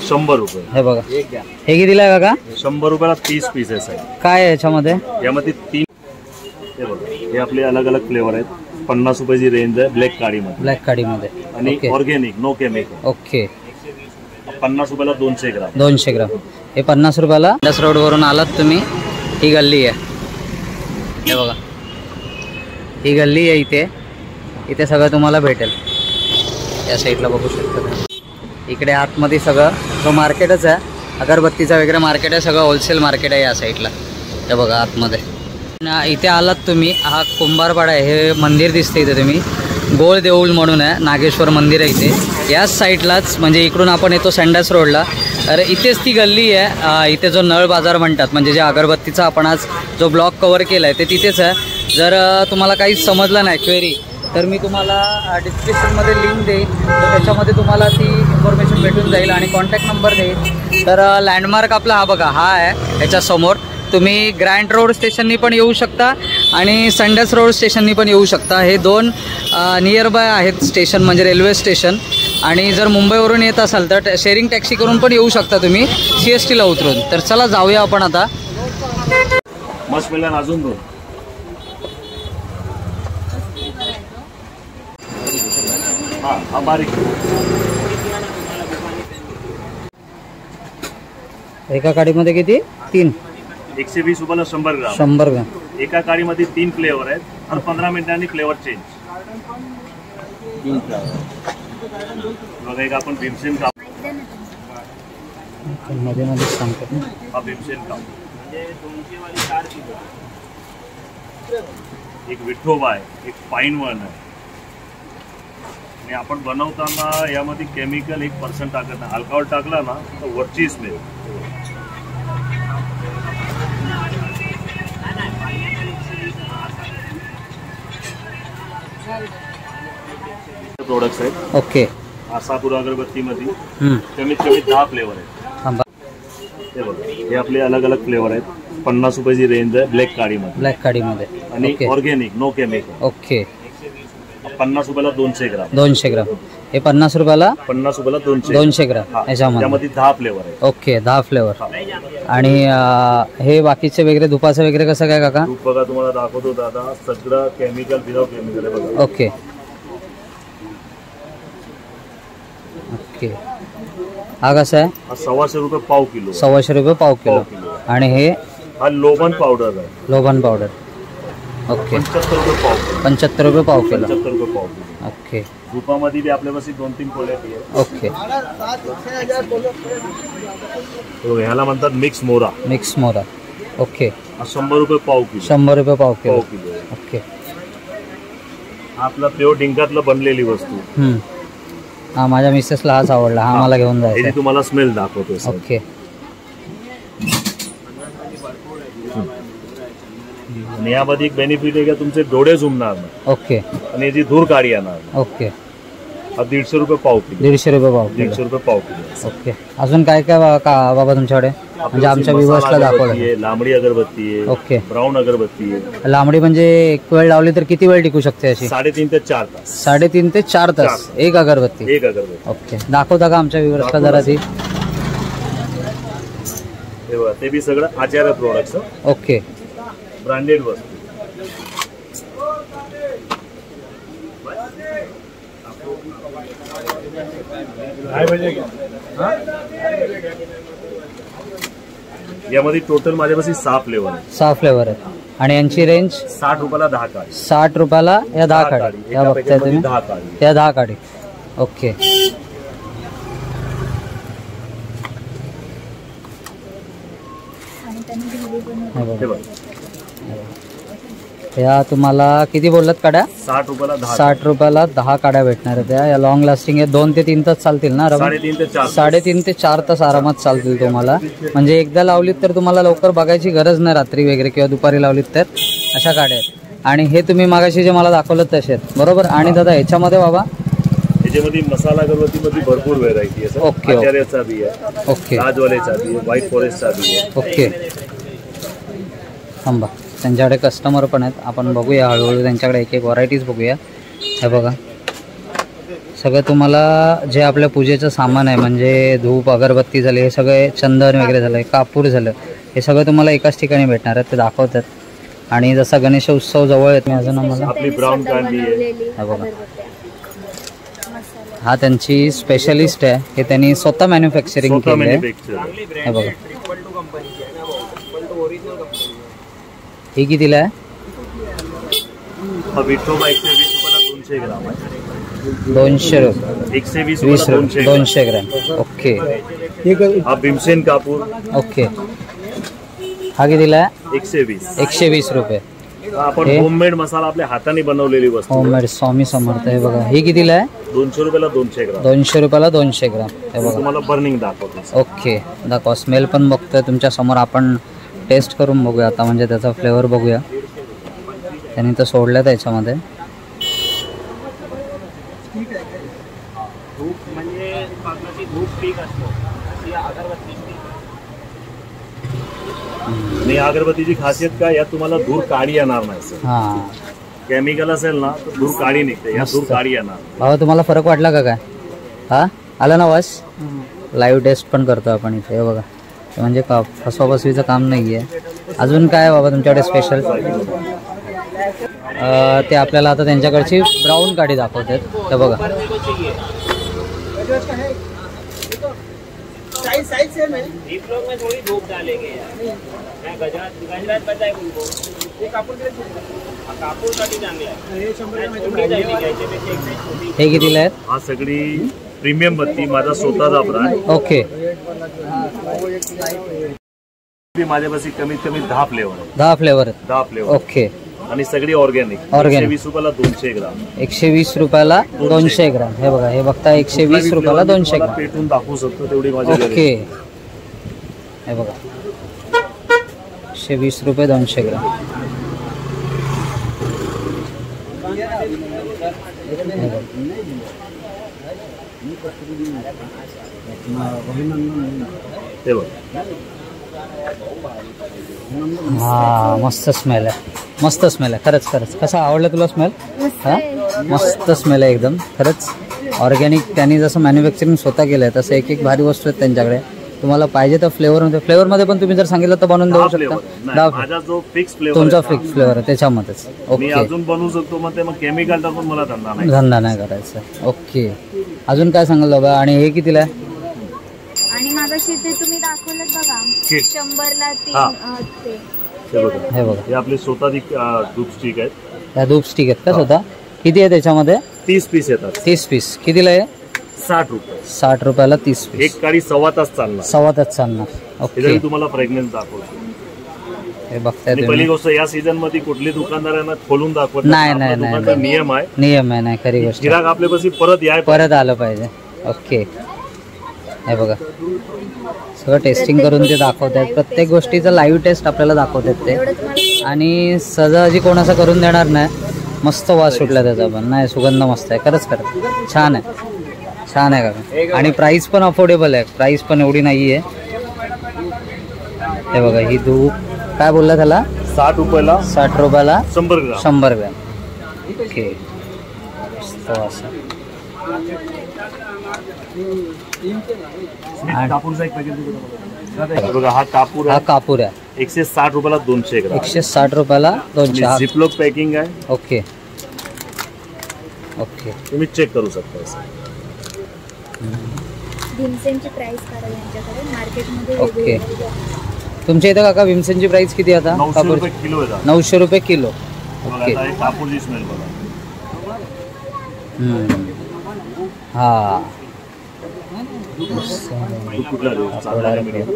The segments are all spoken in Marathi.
100 रुपये. हे बघा, हे कितीला आहे बघा? 100 रुपयाला 30 पीसेस आहे. काय आहे याच्यामध्ये? यामध्ये 3 हे बघा, हे आपले अलग अलग फ्लेवर आहेत. 50 रुपयाची रेंज आहे ब्लॅक काडीमध्ये. ब्लॅक काडीमध्ये आणि ऑर्गॅनिक नो केमिकल. ओके. 50 रुपयाला 200 ग्राम. 200 ग्राम. हे 50 रुपयाला. दस रोड वरून आलात तुम्ही, ही गल्ली आहे. हे बघा, ही गल्ली आहे. इथे सगळं तुम्हाला भेटेल. या साईडला बघू शकता. इकडे आतमध्ये सगळं जो मार्केटच आहे, अगरबत्तीचा वगैरे मार्केट आहे, सगळं होलसेल मार्केट आहे या साईडला. हे बघा आतमध्ये. इथे आलात तुम्ही, हा कुंभारपाडा आहे. हे मंदिर दिसते इथे तुम्ही, गोळ देऊळ म्हणून आहे, नागेश्वर मंदिर आहे इथे. याच साईडलाच, म्हणजे इकडून आपण येतो संडास रोडला, तर इथेच ती गल्ली आहे. इथे जो नळ बाजार म्हणतात, म्हणजे जे अगरबत्तीचा आपण आज जो ब्लॉक कव्हर केला आहे ते तिथेच आहे. जर तुम्हाला काहीच समजलं नाही क्वेरी, तर मी तुम्हाला डिस्क्रिप्शनमध्ये लिंक देईन, तर त्याच्यामध्ये तुम्हाला ती इन्फॉर्मेशन भेटून जाईल आणि कॉन्टॅक्ट नंबर देईन. तर लँडमार्क आपला हा बघा, हा आहे. याच्यासमोर तुम्ही ग्रँड रोड स्टेशननी पण येऊ शकता आणि संडास रोड स्टेशननी पण येऊ शकता. हे दोन नियर बाय आहेत स्टेशन, म्हणजे रेल्वे स्टेशन. आणि जर मुंबईवरून येत असाल तर शेअरिंग टॅक्सी करून पण येऊ शकता तुम्ही, CSTला उतरून. तर चला जाऊया आपण आता. मस्त मिळाला अजून दोन. हा बारीक. एका काडीमध्ये किती? 3. 120 रुपयाला 100 ग्राम. 100 ग्राम. एका काडीमध्ये 3 फ्लेवर आहेत. हर 15 मिनिटांनी फ्लेवर चेंज. 3 फ्लेवर बघा. एक आपण भीमसेन काप मध्ये मध्ये सांगतो. हा भीमसेन काप म्हणजे 200 वाली 4 किलो. एक विठोबा आहे, एक पाईन वन आहे. आणि आपण बनवताना यामध्ये केमिकल 1% टाकत नाही. अल्कोहोल टाकला ना तर वरची स्मेल. प्रोडक्ट्स आहेत. ओके. आसापूर अगरबत्तीमध्ये कमीत कमी 10 फ्लेवर आहेत. हे बघा, हे आपले अलग अलग फ्लेवर आहेत. 50 रुपयाची रेंज आहे ब्लॅक काडीमध्ये. ब्लॅक काडीमध्ये आणि ऑर्गॅनिक नो केमिकल. ओके. 50 रुपयाला 200 ग्राम. 200 ग्राम. हे 50 रुपयाला 200 ग्राम. त्यामध्ये 10 फ्लेवर आहे. Okay, 10 flavour. आणि हे बाकीचे वगैरे धुपाचं वगैरे कसं काय काका? धूप बघा, तुम्हाला दाखवतो दादा. सगळं केमिकल विदाउट केमिकल आहे बघा. ओके. ओके. हा कसा आहे? हा 125 रुपये पाव किलो. 125 रुपये पाव किलो. आणि हे हा लोबन पावडर आहे. Low bun powder. ओके. 75 रुपये पाव किलो. 75 रुपये पाव किलो. 75 रुपये पाव किलो. ओके. धुपामध्ये बी आपल्यापाशी 2-3 क्वालिटी आहे. ओके. ह्याला म्हणतात मिक्स मोरा. मिक्स मोरा. ओके. 100 रुपये पाव किलो. 100 रुपये पाव किलो. ओके. आपला प्युअर डिंकातलं बनलेली वस्तू. हा, माझ्या मिसेसला हाच आवडला. हा मला घेऊन जायचा. तुम्हाला स्मेल दाखवतो. ओके. आणि यामध्ये एक बेनिफिट आहे की तुमचे डोळे झुमणार नाही. ओके. आणि याची धूर काढी येणार. ओके. हा 150 रुपये पाव किलो. 150 रुपये पाव किलो. 150 रुपये पाव किलो. ओके. अजून काय काय बाबा तुमच्याकडे? म्हणजे आमच्या व्ह्यूअर्सला दाखवलं. लांबडी अगरबत्ती आहे. ओके. ब्राऊन अगरबत्ती आहे. लांबडी म्हणजे एक वेळ लावली तर किती वेळ टिकू शकते अशी? 3.5 ते 4 तास. 3.5 ते 4 तास एक अगरबत्ती. एक अगरबत्ती. ओके. दाखवता का आमच्या व्ह्यूअर्सला जरा ती? ते बी सगळं आचार्य प्रोडक्ट्स. ओके. ब्रँडेड वस्तू. यामध्ये टोटल माझ्यापाशी 6 फ्लेवर आहे. 6 फ्लेवर आहे. आणि यांची रेंज 60 रुपयाला 10 काडी. 60 रुपयाला या 10 काडी. या बघताय तुम्ही, 10 काडी. त्या 10 काडी. ओके. या तुम्हाला किती बोललात काड्या? 60 रुपयाला 10. 60 रुपयाला 10 काड्या भेटणार आहेत. या लॉंग लास्टिंग आहे. 2 ते 3 तास चालतील ना? 3.5 ते 4. 3.5 ते 4 तास आरामात चालतील तुम्हाला. म्हणजे एकदा लावलीत तर तुम्हाला लवकर बघायची गरज नाही, रात्री वगैरे किंवा दुपारी लावलीत तर. अशा काड्या आहेत. आणि हे तुम्ही मागाशी जे मला दाखवलं तसे आहेत बरोबर. आणि दादा ह्याच्यामध्ये बाबा, याच्यामध्ये मसाला अगरबत्तीमध्ये भरपूर व्हेरायटी आहे. ओके. आचार्याचा बी आहे. ओके. राजवालेचा बी आहे. व्हाईट फॉरेस्टचा बी आहे. ओके. थांबा, त्यांच्याकडे कस्टमर पण आहेत, आपण बघूया हळूहळू त्यांच्याकडे एक एक व्हरायटीज बघूया. हे बघा सगळं तुम्हाला जे आपल्या पूजेचं सामान आहे म्हणजे धूप अगरबत्ती झाले, हे सगळे चंदन वगैरे झालं, कापूर झालं, हे सगळं तुम्हाला एकाच ठिकाणी भेटणार आहे, ते दाखवतात. आणि जसा गणेश उत्सव जवळ येतो अजून आम्हाला आपली ब्राउन कांदी आहे. हा बघा, हा त्यांची स्पेशलिस्ट आहे, हे त्यांनी स्वतः मॅन्युफॅक्चरिंग केलं आहे. हे बघा, ही कितीला आहे? हा विठोबा 120 रुपयाला 200 ग्राम आहे. 200 रुपये, 120 20 रुपयाला रुपये, 200 ग्रॅम. ओके. हा भीमसेन कापूर ओके. हा कितीला आहे? 120. 120 रुपये. आपण होममेड मसाला आपल्या हाताने बनवलेली वस्तू. होममेड स्वामी समर्थ. हे बघा, ही कितीला आहे? 200 रुपयाला 200 ग्राम. 200 रुपयाला 200 ग्राम. हे बघा, तुम्हाला बर्निंग दाखवतो. ओके, दाखवा. स्मेल पण बघतोय तुमच्या समोर, आपण टेस्ट करून बघूया आता, म्हणजे त्याचा फ्लेवर बघूया. त्यांनी तर सोडलं त्याच्यामध्ये. आणि अगरबत्तीची खासियत काय, यात तुम्हाला धूर काळी येणार नाही सर. हां, केमिकल असेल ना तर धूर काळी निघते, या धूर काळी येणार. भावा तुम्हाला फरक वाटला का काय? हा, आला ना वास? लाईव्ह टेस्ट पण करतो आपण इथे. हे बघा, म्हणजे का फसवाफसवीचं काम नाही आहे. अजून काय बाबा तुमच्याकडे स्पेशल? ते आपल्याला आता त्यांच्याकडची ब्राऊन काडी दाखवतात. ते बघा, हे कितीला आहेत? हा सगळी प्रीमियम बत्ती, माझा स्वतःचा ब्रँड. ओके. माझ्यापाशी कमीत कमी 10 फ्लेवर आहे. 10 फ्लेवर आहेत. 10 फ्लेवर. ओके. आणि सगळी ऑर्गॅनिक. 120 रुपयाला 200 ग्राम. 120 रुपयाला 200 ग्राम. हे बघा, हे बघता 120 रुपयाला 200 ग्राम. पेटून दाखवू शकतो तेवढी माझी. ओके. हे बघा, 120 रुपये 200 ग्राम. हे बघ, हा मस्त स्मेल आहे, मस्त स्मेल आहे. खरंच खरंच. कसा आवडला तुला स्मेल? हा, मस्त स्मेल आहे एकदम. खरंच ऑर्गॅनिक त्यांनी जसं मॅन्युफॅक्चरिंग स्वतः केलं आहे तसं एक एक भारी वस्तू आहेत त्यांच्याकडे. तुम्हाला पाहिजे तर फ्लेवरमध्ये पण तुम्ही जर सांगितलं तर बनवून देऊ शकता. माझा जो फिक्स फ्लेवर, तुमचा फिक्स फ्लेवर आहे त्याच्यामध्येच. मी ओके. अजून बनवू शकतो, मग ते मग केमिकल टाकून मला धंदा नाही करायचा. ओके. अजून काय सांगाल बाबा? आणि हे कितीला आहे? आणि मागाशी ते तुम्ही दाखवलं बघा, किट. 100ला हा. 3 हे बघा, हे आपले स्वतः धूप स्टिक आहेत. ह्या धूप स्टिक आहेत का स्वतः? किती आहे त्याच्यामध्ये? 30 पीस येतात. 30 पीस. कितीला आहे? 60 रुपये. 60 रुपयाला 30 पीस. एक काळी 1.25 तास चालणार. 1.25 तास चालणार. ओके. त्याच्याने तुम्हाला फ्रेग्रन्स दाखवतो. हे बघताय आणि तुम्ही. पहिली गोष्ट, या सीझन मध्ये कुठली दुकानदारांना खोलून दाखवत नाही, आपला नाही, नाही, दुकानचा नियम आहे. नियम आहे. नाही, खरी गोष्ट. गिराक आपल्यापाशी परत याय. परत आलं पाहिजे. ओके. हे बघा, सगळं टेस्टिंग करून ते दाखवत आहेत. प्रत्येक गोष्टीचं लाईव्ह टेस्ट आपल्याला दाखवतात ते. आणि सहजासहजी कोण असं करून देणार नाही. मस्त वास सुटला त्याचा पण. नाही, सुगंध मस्त आहे. खरंच खरंच छान आहे, छान आहे का. आणि प्राईस पण अफोर्डेबल आहे. प्राईस पण एवढी नाही आहे. हे बघा, ही धूप काय बोलला त्याला? 60 रुपयाला 60 रुपयाला 100 ग्राम. 100 ग्रॅम. ओके. मस्त वास आहे. कापूरचा एक पॅकेट बघा, हा कापूर हा आहे. कापूर आहे. 160 रुपयाला 200 ग्राम. 160 रुपयाला 200. झिपलॉक पॅकिंग आहे. ओके. ओके. तुम्ही चेक करू शकता. भीमसेनची प्राइस काढा यांच्याकडे मार्केटमध्ये. ओके. तुमच्या इथं काका भीमसेनची प्राइस किती आता? 900 रुपये किलो आहे. 900 रुपये किलो. बघा, ओके. आता हे कापूरची स्मेल बघा. हा, कुठला देऊ? चांगला आहे, medium.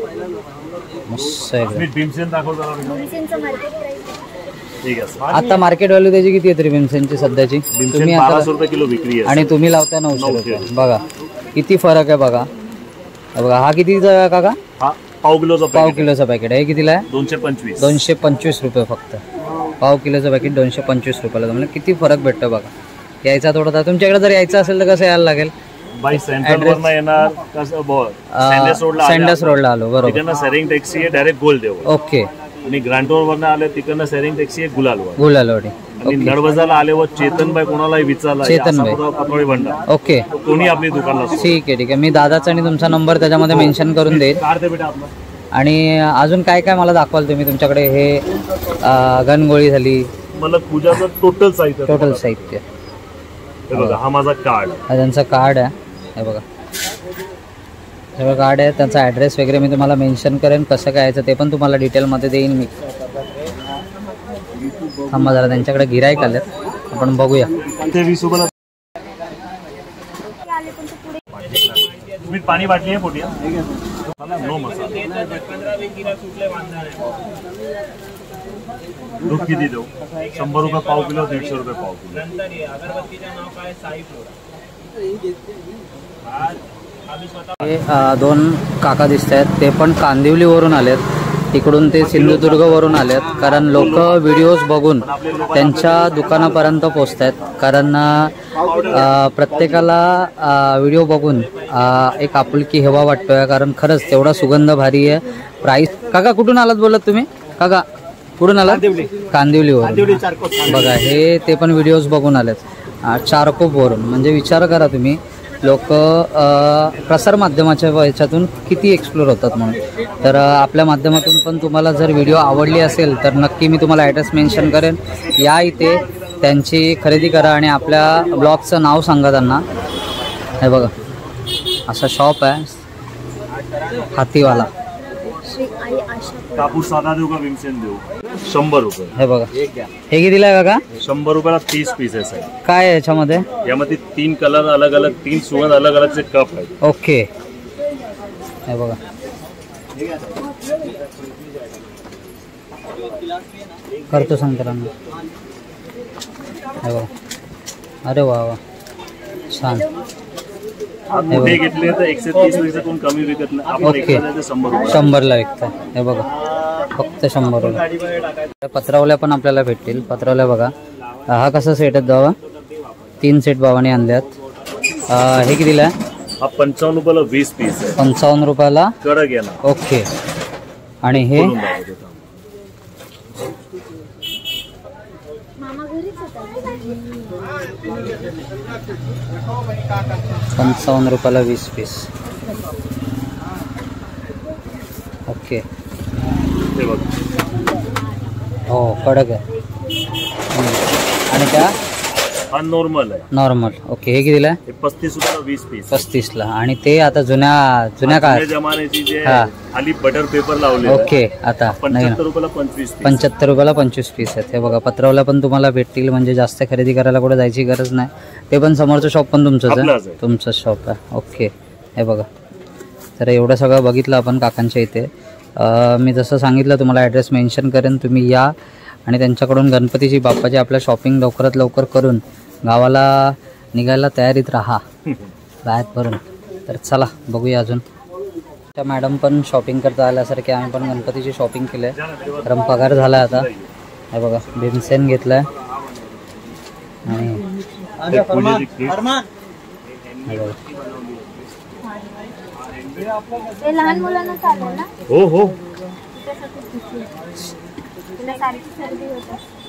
मस्त एकदम. मी भीमसेन दाखवतो ना. भीमसेनचं मार्केट प्राइस ठीक आहे सर. आता मार्केट व्हॅल्यू त्याची किती आहे तरी भीमसेनची सध्याची? भीमसेन तुम्ही 1200 रुपये किलो विक्री आहे. आणि तुम्ही लावता 900 रुपये. 900. बघा किती फरक आहे बघा. बघा, हा कितीचा आहे काका? हा पाव किलोचा पाव किलोचा पॅकेट आहे. कितीला आहे? 225. 225 रुपये फक्त. पाव किलोचं पॅकेट 225 रुपयाला. तुम्हाला किती फरक भेटतो बघा. यायचा थोडा. तुमच्याकडे जर यायचं असेल तर कसं यायला लागेल? बाई सेंट्रल वरनं येणार कसं सँडस रोडला आलो. बरोबर. तिकडनं सेरिंग टॅक्सी आहे डायरेक्ट गोल देव. ओके. आणि ग्रांटोर वरनं आले तिकडनं सेरिंग टॅक्सी आहे गुलालवर. गुलालवाडी. आणि नळबजारला आल्यावर चेतनबाई कोणालाही विचारला चेतनबाई. पतोळे भंडार ओके कोणी आपली दुकानला ठीक आहे ठीक आहे. मी दादाचा आणि तुमचा नंबर त्याच्यामध्ये मेन्शन करून देईन. काढते बेटा आपला. आणि अजून काय काय मला दाखवाल तुम्ही तुमच्याकडे? हे गणगोळी झाली, मला पूजाचं टोटल साहित्य. टोटल साहित्य. हे बघा हा माझा कार्ड. हा त्यांचं कार्ड आहे. हे बघा सगळं कार्ड आहे. त्यांचा ॲड्रेस वगैरे मी तुम्हाला मेन्शन करेन. कसं काय यायचं ते पण तुम्हाला डिटेलमध्ये देईन मी. थांबा जरा, त्यांच्याकडे गिराईक आलेत, आपण बघूया. ते 20 रुपयाला आले पण ते पुढे तुम्ही पाणी बाटली आहे पोटी. नो मसाला. दूध किती देऊ? 100 रुपये पाव किलो, 150 रुपये पाव किलो. हे दोन काका दिसत आहेत, ते पण कांदिवलीवरून आलेत. तिकडून ते सिंधुदुर्गवरून आलेत, कारण लोक व्हिडिओज बघून त्यांच्या दुकानापर्यंत पोचत आहेत. कारण प्रत्येकाला व्हिडिओ बघून एक आपुलकी हेवा वाटतोय, कारण खरंच तेवढा सुगंध भारी आहे. प्राईस. काका कुठून आलात बोलत तुम्ही? काका कुठून आलात? कांदिवलीवरून. बघा हे ते पण व्हिडिओज बघून आलेत चारकोपवरून. म्हणजे विचार करा तुम्ही, लोक प्रसार माध्यमाच्या ह्याच्यातून किती एक्सप्लोर होतात म्हणून. तर आपल्या माध्यमातून पण तुम्हाला जर व्हिडिओ आवडली असेल तर नक्की मी तुम्हाला ॲड्रेस मेन्शन करेन. या इथे त्यांची खरेदी करा आणि आपल्या ब्लॉगचं नाव सांगा त्यांना. हे बघा असा शॉप आहे हातीवाला. श्री आई आशा कापूस साधा देऊ का भीमसेन देऊ? 100 रुपये. हे बघा हे किती दिलाय काका? 100 रुपयाला 30 पीसेस आहे. काय आहे याच्यामध्ये? यामध्ये 3 कलर अलग अलग, 3 सुगंध अलग अलगचे कप आहेत. ओके हे बघा करतो सांग त्याला. हे बघा अरे वा वा छान. मोठे घेतले तर 130 पैसे कोण कमी विकत नाही. आपण ओके. 100 रुपये. 100ला विकताय. हे बघा फक्त 100 रुपये. पत्रावल्या पण आपल्याला भेटतील. पत्रावल्या बघा हा कसा सेट आहेत बाबा? 3 सेट बाबाने आणल्यात. हे कितीला आहे? हा 55 रुपयाला 20 पीस आहे. 55 रुपयाला कडक आहे ना. ओके. आणि हे बोलून दाखवतो थांब. मामा घरीच होता. 55 रुपयाला 20 पीस. ओके हे बघ हो कडक आहे. आणि त्या हा नॉर्मल आहे. नॉर्मल. ओके हे कितीला आहे? हे 35 रुपयाला 20 पीस. 35ला. आणि ते आता जुन्या काळात जमान्याची जे हा. खाली बटर पेपर लावले. ओके आता 75 रुपयाला 25 पीस. 75 रुपयाला 25 पीस आहेत. हे बघा पत्रावल्या पण तुम्हाला भेटतील. म्हणजे जास्त खरेदी करायला कुठे जायची गरज नाही. ते पण समोरचं शॉप पण तुमचंच आपलंच आहे? आहे. तुमचंच शॉप आहे. ओके हे बघा. तर एवढं सगळं बघितलं आपण काकांच्या इथे. मी जसं सांगितलं तुम्हाला ॲड्रेस मेन्शन करेन. तुम्ही या आणि त्यांच्याकडून गणपतीची बाप्पाची आपल्या शॉपिंग लवकरात लवकर करून गावाला निघायला तयारीत राहा बॅग भरून. तर चला बघूया अजून. त्या मॅडम पण शॉपिंग करता आल्यासारखे आम्ही पण गणपतीची शॉपिंग केली आहे. कारण पगार झाला आता. हे बघा भीमसेन घेतलाय आणि हे पूजेची किट. हे बघा ते लहान मुलांना चालेल ना? हो हो त्याच्यासाठीच घेतली. तिला सारखी सर्दी होत असते.